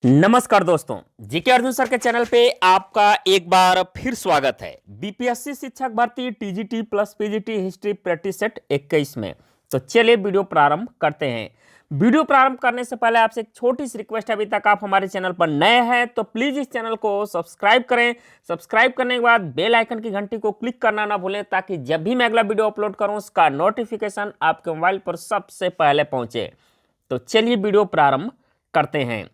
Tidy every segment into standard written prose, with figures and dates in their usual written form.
नमस्कार दोस्तों, GK Arjun sir के चैनल पे आपका एक बार फिर स्वागत है। बीपीएससी शिक्षक भर्ती TGT plus PGT history practice set 21 में। तो चलिए वीडियो प्रारंभ करते हैं। वीडियो प्रारंभ करने से पहले आपसे एक छोटी सी रिक्वेस्ट है, अभी तक आप हमारे चैनल पर नए हैं तो प्लीज इस चैनल को सब्सक्राइब करें। सब्सक्राइब करने के बाद बेल आइकन की घंटी को क्लिक करना ना भूलें, ताकि जब भी मैं अगला वीडियो अपलोड करूं उसका नोटिफिकेशन आपके मोबाइल पर सबसे पहले पहुंचे। तो चलिए वीडियो प्रारंभ करते हैं।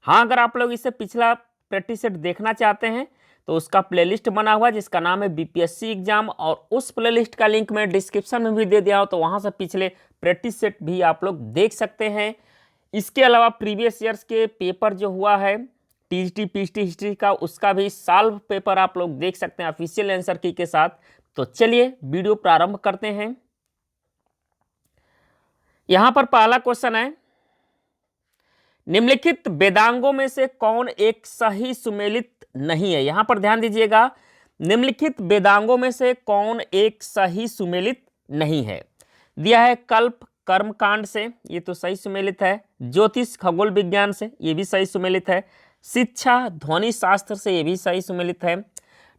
हाँ, अगर आप लोग इससे पिछला प्रैक्टिस सेट देखना चाहते हैं तो उसका प्लेलिस्ट बना हुआ है जिसका नाम है बीपीएससी एग्जाम, और उस प्लेलिस्ट का लिंक मैं डिस्क्रिप्शन में भी दे दिया हूँ, तो वहाँ से पिछले प्रैक्टिस सेट भी आप लोग देख सकते हैं। इसके अलावा प्रीवियस ईयर्स के पेपर जो हुआ है टीजीटी पीजीटी हिस्ट्री का, उसका भी सॉल्व पेपर आप लोग देख सकते हैं ऑफिशियल आंसर की के साथ। तो चलिए वीडियो प्रारंभ करते हैं। यहाँ पर पहला क्वेश्चन है, निम्नलिखित वेदांगों में से कौन एक सही सुमेलित नहीं है। यहां पर ध्यान दीजिएगा, निम्नलिखित वेदांगों में से कौन एक सही सुमेलित नहीं है। दिया है कल्प कर्मकांड से, ये तो सही सुमेलित है। ज्योतिष खगोल विज्ञान से, ये भी सही सुमेलित है। शिक्षा ध्वनि शास्त्र से, ये भी सही सुमेलित है।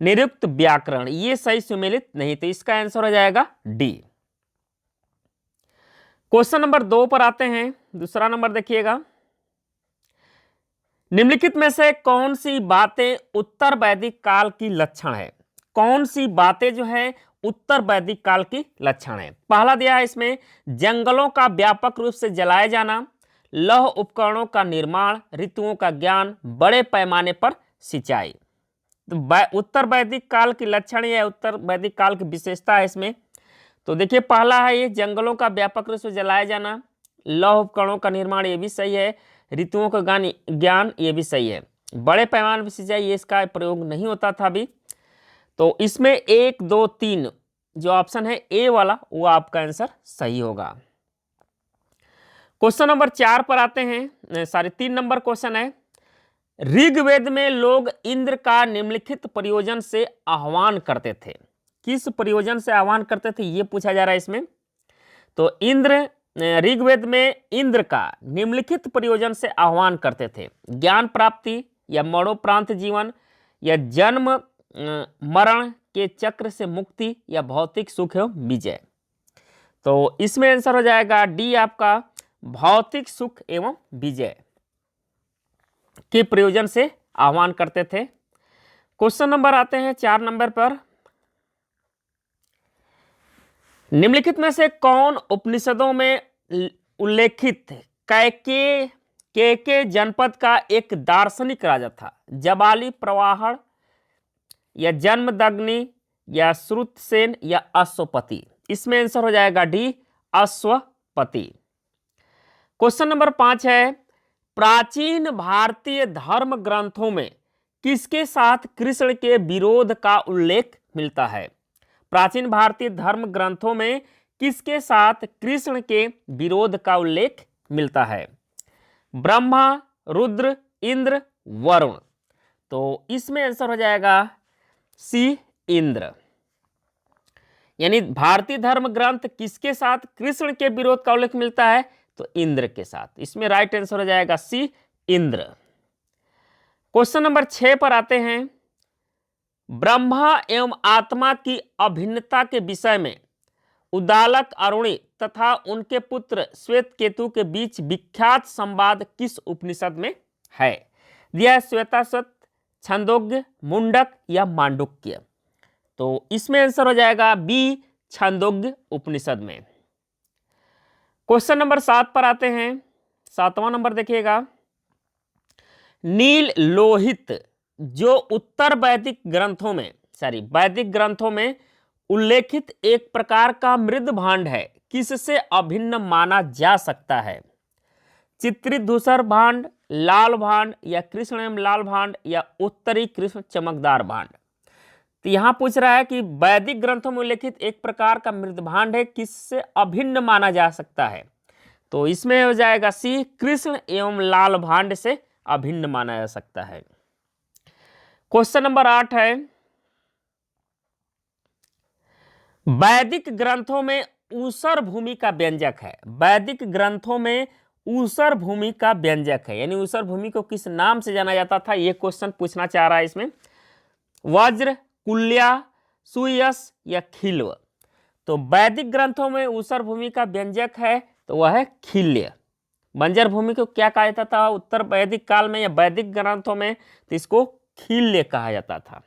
निरुक्त व्याकरण, ये सही सुमेलित नहीं, तो इसका आंसर हो जाएगा डी। क्वेश्चन नंबर 2 पर आते हैं। दूसरा नंबर देखिएगा, निम्नलिखित में से कौन सी बातें उत्तर वैदिक काल की लक्षण है। कौन सी बातें जो है उत्तर वैदिक काल की लक्षण है। पहला दिया है इसमें जंगलों का व्यापक रूप से जलाया जाना, लौह उपकरणों का निर्माण, ऋतुओं का ज्ञान, बड़े पैमाने पर सिंचाई। तो उत्तर वैदिक काल की लक्षण या उत्तर वैदिक काल की विशेषता है इसमें। तो देखिए पहला है ये जंगलों का व्यापक रूप से जलाया जाना, लौह उपकरणों का निर्माण, ये भी सही है। ऋतुओं का ज्ञान, ये भी सही है। बड़े पैमाने पर सिंचाई, ये इसका प्रयोग नहीं होता था अभी। तो इसमें 1 2 3 जो ऑप्शन है ए वाला, वो आपका आंसर सही होगा। क्वेश्चन नंबर 4 पर आते हैं। 3 नंबर क्वेश्चन है, ऋग्वेद में लोग इंद्र का निम्नलिखित प्रयोजन से आह्वान करते थे। किस प्रयोजन से आह्वान करते थे, ये पूछा जा रहा है इसमें। तो ऋग्वेद में इंद्र का निम्नलिखित प्रयोजन से आह्वान करते थे। ज्ञान प्राप्ति, या मरणोपरांत जीवन, या जन्म मरण के चक्र से मुक्ति, या भौतिक सुख एवं विजय। तो इसमें आंसर हो जाएगा डी आपका, भौतिक सुख एवं विजय के प्रयोजन से आह्वान करते थे। क्वेश्चन नंबर आते हैं 4 नंबर पर, निम्नलिखित में से कौन उपनिषदों में उल्लेखित कैके जनपद का एक दार्शनिक राजा था। जबाली, प्रवाहण, या जन्मदग्नि, या श्रुतसेन, या अश्वपति। इसमें आंसर हो जाएगा डी, अश्वपति। क्वेश्चन नंबर 5 है, प्राचीन भारतीय धर्म ग्रंथों में किसके साथ कृष्ण के विरोध का उल्लेख मिलता है। प्राचीन भारतीय धर्म ग्रंथों में किसके साथ कृष्ण के विरोध का उल्लेख मिलता है। ब्रह्मा, रुद्र, इंद्र, वरुण। तो इसमें आंसर हो जाएगा सी, इंद्र। यानी भारतीय धर्म ग्रंथ किसके साथ कृष्ण के विरोध का उल्लेख मिलता है, तो इंद्र के साथ। इसमें राइट आंसर हो जाएगा सी, इंद्र। क्वेश्चन नंबर 6 पर आते हैं, ब्रह्मा एवं आत्मा की अभिन्नता के विषय में उदालक अरुणी तथा उनके पुत्र श्वेत केतु के बीच विख्यात संवाद किस उपनिषद में है। दिया है श्वेताश्वत, छंदोग्य, मुंडक, या मांडुक्य। तो इसमें आंसर हो जाएगा बी, छंदोग्य उपनिषद में। क्वेश्चन नंबर 7 पर आते हैं। 7वां नंबर देखिएगा, नील लोहित जो उत्तर वैदिक ग्रंथों में उल्लेखित एक प्रकार का मृद भांड है, किससे अभिन्न माना जा सकता है। चित्रित धूसर भांड, लाल भांड, या कृष्ण एवं लाल भांड, या उत्तरी कृष्ण चमकदार भांड। तो यहां पूछ रहा है कि वैदिक ग्रंथों में उल्लेखित एक प्रकार का मृद भांड है, किससे अभिन्न माना जा सकता है। तो इसमें हो जाएगा सी, कृष्ण एवं लाल भांड से अभिन्न माना जा सकता है। क्वेश्चन नंबर 8 है, वैदिक ग्रंथों में ऊसर भूमि का व्यंजक है। वैदिक ग्रंथों में ऊसर भूमि का व्यंजक है, यानी ऊसर भूमि को किस नाम से जाना जाता था, ये क्वेश्चन पूछना चाह रहा है इसमें। वज्र, कुल्या, सुयस या खिल्व। तो वैदिक ग्रंथों में ऊसर भूमि का व्यंजक है तो वह है खिल्य। बंजर भूमि को क्या कहा जाता था उत्तर वैदिक काल में या वैदिक ग्रंथों में, तो इसको खिल्य कहा जाता था।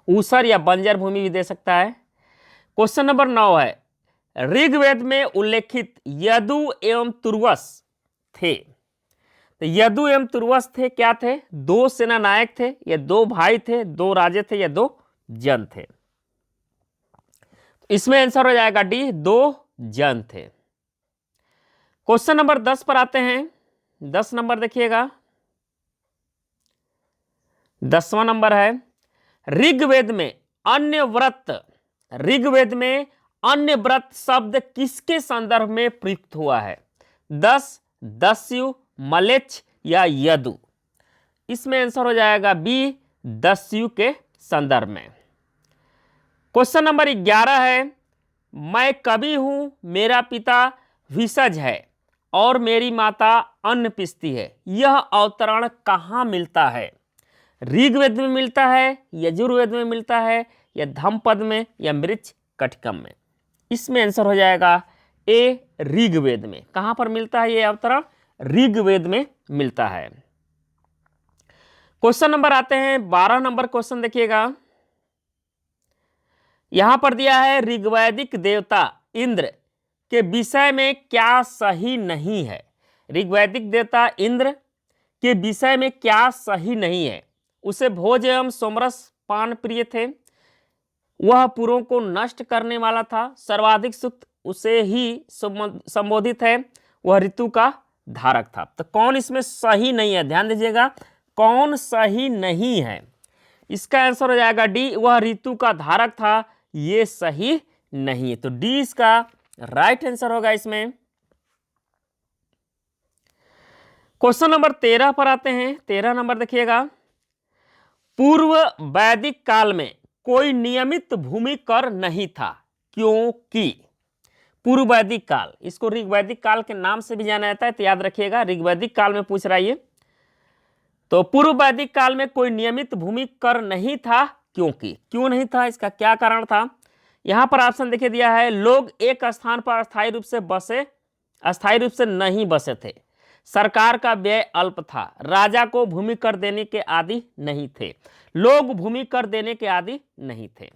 ऊसर या बंजर भूमि भी दे सकता है। क्वेश्चन नंबर 9 है, ऋग्वेद में उल्लेखित यदु एवं तुर्वस थे। तो यदु एवं तुर्वस थे क्या थे? दो सेना नायक थे, या दो भाई थे, दो राजे थे, या दो जन थे। इसमें आंसर हो जाएगा डी, दो जन थे। क्वेश्चन नंबर 10 पर आते हैं। 10 नंबर देखिएगा, 10वां नंबर है, ऋग्वेद में अन्य व्रत, ऋग्वेद में अन्य व्रत शब्द किसके संदर्भ में प्रयुक्त हुआ है? दस्यु, मलेच्छ या यदु। इसमें आंसर हो जाएगा बी, दस्यु के संदर्भ में। क्वेश्चन नंबर 11 है, मैं कवि हूं, मेरा पिता विशज है और मेरी माता अन्न पिसती है। यह अवतरण कहाँ मिलता है? ऋग्वेद में मिलता है, यजुर्वेद में मिलता है, या धम्मपद में, या मृच्छ कटिकम में। इसमें आंसर हो जाएगा ए, ऋग्वेद में। कहां पर मिलता है यह अवतरण? ऋग्वेद में मिलता है। क्वेश्चन नंबर आते हैं 12 नंबर क्वेश्चन देखिएगा, यहां पर दिया है ऋग्वैदिक देवता इंद्र के विषय में क्या सही नहीं है? ऋग्वैदिक देवता इंद्र के विषय में क्या सही नहीं है? उसे भोज एवं सोमरस पान प्रिय थे, वह पुरों को नष्ट करने वाला था, सर्वाधिक सुक्त उसे ही संबोधित है, वह ऋतु का धारक था। तो कौन इसमें सही नहीं है? ध्यान दीजिएगा, कौन सही नहीं है? इसका आंसर हो जाएगा डी, वह ऋतु का धारक था। ये सही नहीं है, तो डी इसका राइट आंसर होगा इसमें। क्वेश्चन नंबर 13 पर आते हैं। 13 नंबर देखिएगा, पूर्व वैदिक काल में कोई नियमित भूमि कर नहीं था, क्योंकि पूर्व वैदिक काल, इसको ऋग्वैदिक काल के नाम से भी जाना जाता है, तो याद रखिएगा ऋग्वैदिक काल में पूछ रहा है ये। तो पूर्व वैदिक काल में कोई नियमित भूमि कर नहीं था, क्योंकि क्यों नहीं था, इसका क्या कारण था? यहां पर ऑप्शन देखिए दिया है, लोग एक स्थान पर अस्थायी रूप से बसे, अस्थायी रूप से नहीं बसे थे, सरकार का व्यय अल्प था, राजा को भूमि कर देने के आदि नहीं थे, लोग भूमि कर देने के आदि नहीं थे।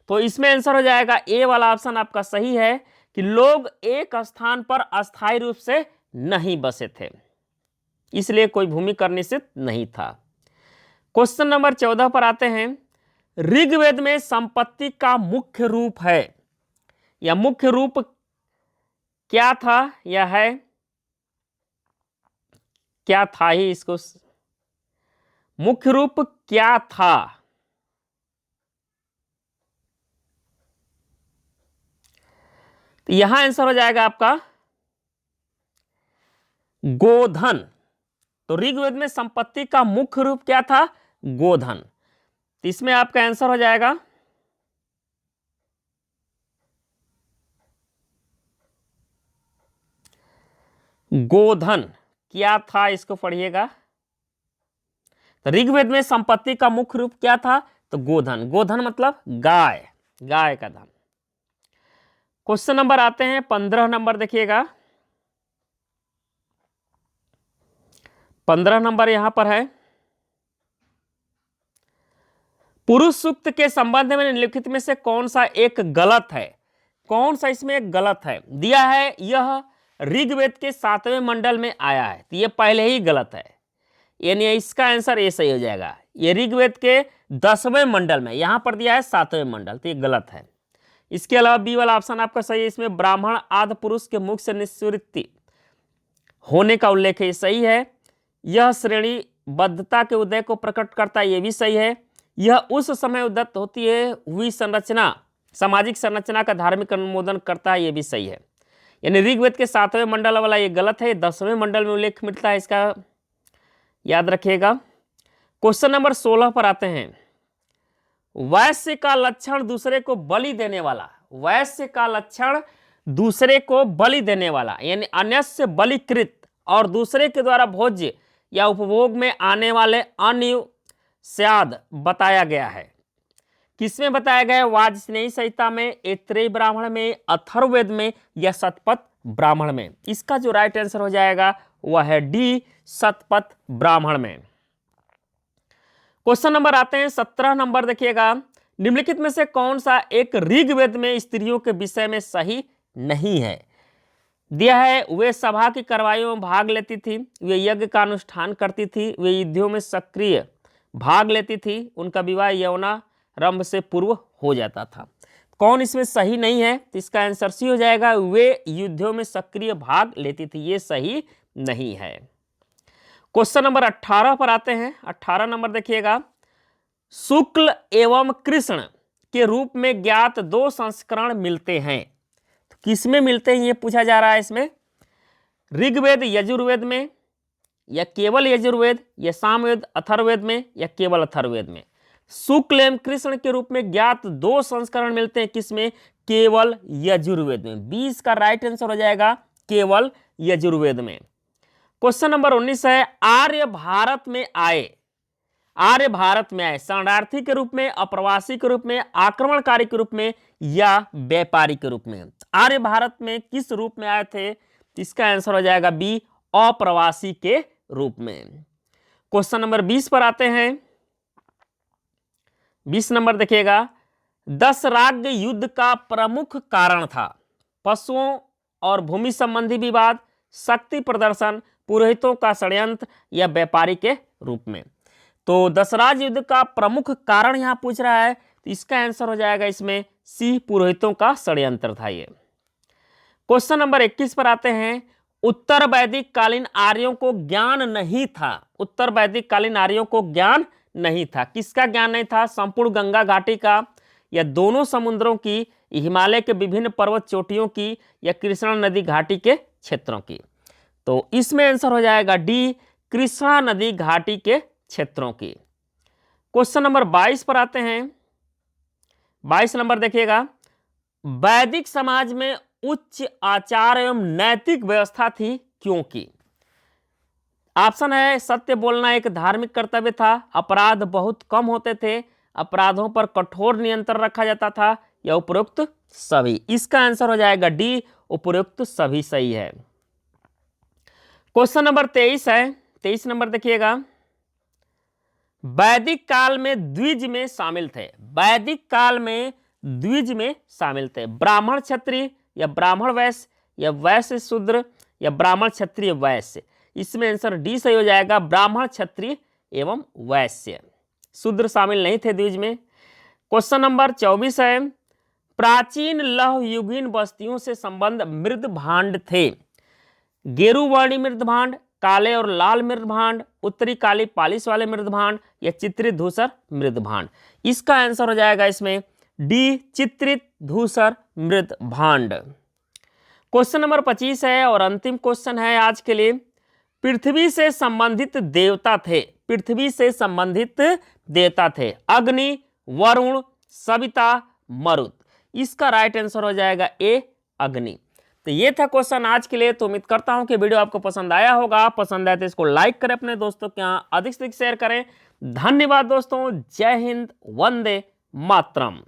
तो इसमें आंसर हो जाएगा ए वाला ऑप्शन आपका सही है कि लोग एक स्थान पर अस्थायी रूप से नहीं बसे थे, इसलिए कोई भूमि कर निश्चित नहीं था। क्वेश्चन नंबर 14 पर आते हैं, ऋग्वेद में संपत्ति का मुख्य रूप है, या मुख्य रूप क्या था या है, क्या था ही, इसको मुख्य रूप क्या था? तो यहां आंसर हो जाएगा आपका गोधन। तो ऋग्वेद में संपत्ति का मुख्य रूप क्या था? गोधन। तो इसमें आपका आंसर हो जाएगा गोधन। क्या था, इसको पढ़िएगा। तो ऋग्वेद में संपत्ति का मुख्य रूप क्या था? तो गोधन। गोधन मतलब गाय, गाय का धन। क्वेश्चन नंबर आते हैं 15 नंबर देखिएगा, 15 नंबर यहां पर है, पुरुष सूक्त के संबंध में निम्नलिखित में से कौन सा एक गलत है? कौन सा इसमें एक गलत है? दिया है यह ऋग्वेद के 7वें मंडल में आया है, तो ये पहले ही गलत है, यानी इसका आंसर ए सही हो जाएगा। ये ऋग्वेद के 10वें मंडल में, यहां पर दिया है 7वें मंडल, तो ये गलत है। इसके अलावा बी वाला ऑप्शन आपका सही है, इसमें ब्राह्मण आदि पुरुष के मुख से निवृत्ति होने का उल्लेख है, सही है। यह श्रेणी बद्धता के उदय को प्रकट करता है, यह भी सही है। यह उस समय उद्यत होती है हुई संरचना, सामाजिक संरचना का धार्मिक अनुमोदन करता है, यह भी सही है। यानी ऋग्वेद के 7वें मंडल वाला ये गलत है, 10वें मंडल में उल्लेख मिलता है, इसका याद रखिएगा। क्वेश्चन नंबर 16 पर आते हैं, वैश्य का लक्षण दूसरे को बलि देने वाला, वैश्य का लक्षण दूसरे को बलि देने वाला, यानी अन्यस्य बलिकृत और दूसरे के द्वारा भोज्य या उपभोग में आने वाले अन्न स्याद बताया गया है। किसमें बताया गया है? वाजस्नेयी संहिता में, ऐत्रेयी ब्राह्मण में, अथर्ववेद में या शतपथ ब्राह्मण में। इसका जो राइट आंसर हो जाएगा वह है डी, शतपथ ब्राह्मण में। क्वेश्चन नंबर आते हैं 17 नंबर, देखिएगा, निम्नलिखित में से कौन सा एक ऋग्वेद में स्त्रियों के विषय में सही नहीं है? दिया है, वे सभा की कार्रवाइयों में भाग लेती थी, वे यज्ञ का अनुष्ठान करती थी, वे युद्धों में सक्रिय भाग लेती थी, उनका विवाह यौनारंभ से पूर्व हो जाता था। कौन इसमें सही नहीं है? तो इसका आंसर सी हो जाएगा, वे युद्धों में सक्रिय भाग लेती थी, ये सही नहीं है। क्वेश्चन नंबर 18 पर आते हैं। 18 नंबर देखिएगा, शुक्ल एवं कृष्ण के रूप में ज्ञात 2 संस्करण मिलते हैं, तो किसमें मिलते हैं ये पूछा जा रहा है इसमें। ऋग्वेद यजुर्वेद में, या केवल यजुर्वेद, या सामवेद अथर्ववेद में, या केवल अथर्ववेद में। शुक्ल एवं कृष्ण के रूप में ज्ञात 2 संस्करण मिलते हैं, किसमें? केवल यजुर्वेद में। 20 का राइट आंसर हो जाएगा केवल यजुर्वेद में। क्वेश्चन नंबर 19 है, आर्य भारत में आए, आर्य भारत में आए शरणार्थी के रूप में, अप्रवासी के रूप में, आक्रमणकारी के रूप में या व्यापारी के रूप में। आर्य भारत में किस रूप में आए थे? इसका आंसर हो जाएगा बी, अप्रवासी के रूप में। क्वेश्चन नंबर 20 पर आते हैं। 20 नंबर देखिएगा, दशराग्य युद्ध का प्रमुख कारण था पशुओं और भूमि संबंधी विवाद, शक्ति प्रदर्शन, पुरोहितों का षड्यंत्र या व्यापारी के रूप में। तो दशराज युद्ध का प्रमुख कारण यहां पूछ रहा है, तो इसका आंसर हो जाएगा इसमें सी, पुरोहितों का षड्यंत्र था ये। क्वेश्चन नंबर 21 पर आते हैं, उत्तर वैदिक कालीन आर्यों को ज्ञान नहीं था, उत्तर वैदिक कालीन आर्यों को ज्ञान नहीं था। किसका ज्ञान नहीं था? संपूर्ण गंगा घाटी का, या दोनों समुद्रों की, हिमालय के विभिन्न पर्वत चोटियों की, या कृष्णा नदी घाटी के क्षेत्रों की। तो इसमें आंसर हो जाएगा डी, कृष्णा नदी घाटी के क्षेत्रों की। क्वेश्चन नंबर 22 पर आते हैं। 22 नंबर देखिएगा, वैदिक समाज में उच्च आचार एवं नैतिक व्यवस्था थी क्योंकि। ऑप्शन है, सत्य बोलना एक धार्मिक कर्तव्य था, अपराध बहुत कम होते थे, अपराधों पर कठोर नियंत्रण रखा जाता था, या उपरोक्त सभी। इसका आंसर हो जाएगा डी, उपरोक्त सभी सही है। क्वेश्चन नंबर 23 है। 23 नंबर देखिएगा, वैदिक काल में द्विज में शामिल थे, वैदिक काल में द्विज में शामिल थे, ब्राह्मण क्षत्रिय या ब्राह्मण वैश्य या वैश्य शूद्र या ब्राह्मण क्षत्रिय वैश्य। इसमें आंसर डी सही हो जाएगा, ब्राह्मण क्षत्रिय एवं वैश्य, शूद्र शामिल नहीं थे द्विज में। क्वेश्चन नंबर 24 है, प्राचीन लौह युगीन बस्तियों से संबंध मृद भांड थे, गेरुवर्णी मृद भांड, काले और लाल मृद भांड, उत्तरी काली पालिश वाले मृद भांड या चित्रित धूसर मृद भांड। इसका आंसर हो जाएगा इसमें डी, चित्रित धूसर मृद भांड। क्वेश्चन नंबर 25 है और अंतिम क्वेश्चन है आज के लिए, पृथ्वी से संबंधित देवता थे, पृथ्वी से संबंधित देवता थे, अग्नि, वरुण, सविता, मरुत। इसका राइट आंसर हो जाएगा ए, अग्नि। तो ये था क्वेश्चन आज के लिए। तो उम्मीद करता हूं कि वीडियो आपको पसंद आया होगा। पसंद आए तो इसको लाइक करें, अपने दोस्तों के यहाँ अधिक से अधिक शेयर करें। धन्यवाद दोस्तों। जय हिंद, वंदे मातरम।